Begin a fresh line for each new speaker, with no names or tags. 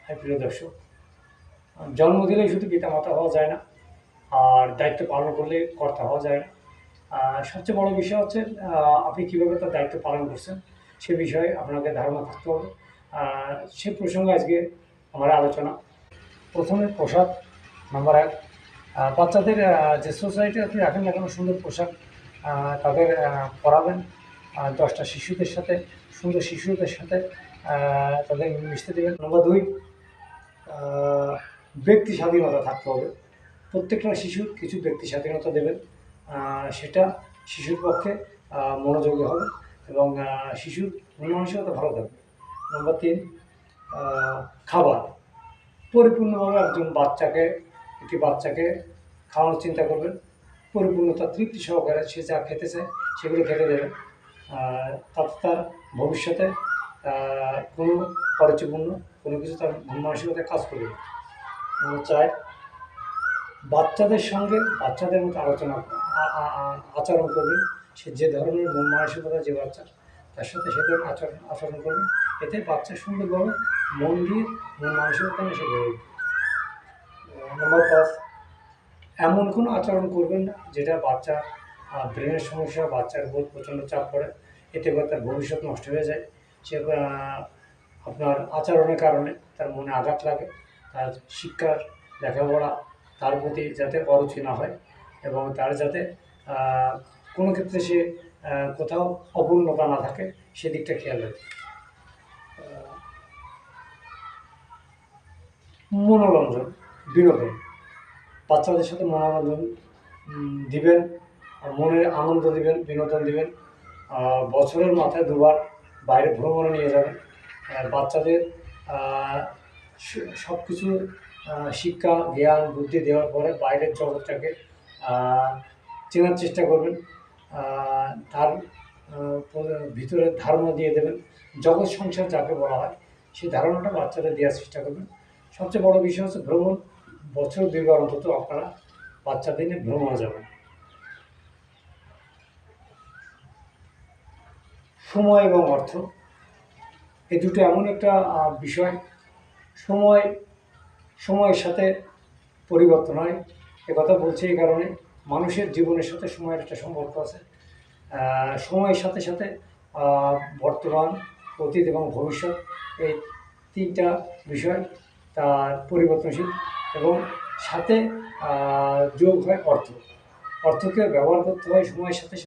প্রিয় দর্শক, জন্ম দিলেই শুধু পিতামাতা হওয়া যায় না, আর দায়িত্ব পালন করলে কর্তা হওয়া যায় না। সবচেয়ে বড় বিষয় হচ্ছে আপনি কীভাবে তার দায়িত্ব পালন করছেন সে বিষয়ে আপনাকে ধারণা থাকতে হবে। সে প্রসঙ্গে আজকে আমার আলোচনা। প্রথমে পোশাক নাম্বার ১। বাচ্চাদের যে সোসাইটি আপনি রাখেন না কেন সুন্দর পোশাক তাদের পরাবেন। ১০টা শিশুদের সাথে, সুন্দর শিশুদের সাথে তাদের মিশতে দেবেন। নাম্বার ২, ব্যক্তি স্বাধীনতা থাকতে হবে। প্রত্যেকটা শিশুর কিছু ব্যক্তি স্বাধীনতা দেবেন, সেটা শিশুর পক্ষে মনোযোগী হবে এবং শিশুর মন মানসিকতা ভালো থাকবে। নাম্বার ৩, খাবার। পরিপূর্ণভাবে একটি বাচ্চাকে খাওয়ানোর চিন্তা করবেন। পরিপূর্ণতা তৃপ্তি সহকারে সে যা খেতে চায় সেগুলো খেতে দেবেন। তাতে তার ভবিষ্যতে কোনো পরিচয়পূর্ণ কোনো কিছু তার মন মানসিকতায় কাজ করবে না। নাম্বার ৪, বাচ্চাদের সঙ্গে বাচ্চাদের মতো আচরণ করবেন। সে যে ধরনের মন মানসিকতা যে বাচ্চা, তার সাথে সে ধরনের আচরণ করবেন। এতে বাচ্চা সুন্দরভাবে মন দিয়ে মন মানসিকতা নিয়ে সে বেড়ে উঠবে। নাম্বার ৫, এমন কোনো আচরণ করবেন না যেটা বাচ্চার ব্রেনের সমস্যা, বাচ্চার উপর প্রচণ্ড চাপ পড়ে, এতে করে তার ভবিষ্যৎ নষ্ট হয়ে যায়। সে আপনার আচরণের কারণে তার মনে আঘাত লাগে, তার শিক্ষার লেখাপড়া তার প্রতি যাতে অরুচি না হয় এবং তার যাতে কোনো ক্ষেত্রে সে কোথাও অপূর্ণতা না থাকে সেদিকটা খেয়াল রাখবে। মনোরঞ্জন, বিনোদন। বাচ্চাদের সাথে মনোরঞ্জন দিবেন, মনের আনন্দ দিবেন, বিনোদন দিবেন। বছরের মাথায় ২বার বাইরে ভ্রমণে নিয়ে যাবেন। বাচ্চাদের সব কিছু শিক্ষা, জ্ঞান, বুদ্ধি দেওয়ার পরে বাইরের জগৎটাকে চেনার চেষ্টা করবেন। তার ভিতরে ধারণা দিয়ে দেবেন। জগৎ সংসার যাকে বলা হয় সেই ধারণাটা বাচ্চাদের দেওয়ার চেষ্টা করবেন। সবচেয়ে বড় বিষয় হচ্ছে ভ্রমণ। বছরে ২বার অন্তত আপনারা বাচ্চাদের নিয়ে ভ্রমণে যাবেন। সময় এবং অর্থ, এই দুটো এমন একটা বিষয়। সময়ের সাথে পরিবর্তন হয়। একথা বলছি এই কারণে, মানুষের জীবনের সাথে সময়ের একটা সম্পর্ক আছে। সময়ের সাথে সাথে বর্তমান, অতীত এবং ভবিষ্যৎ, এই ৩টা বিষয় তার পরিবর্তনশীল এবং সাথে যোগ হয় অর্থকে ব্যবহার করতে হয় সময়ের সাথে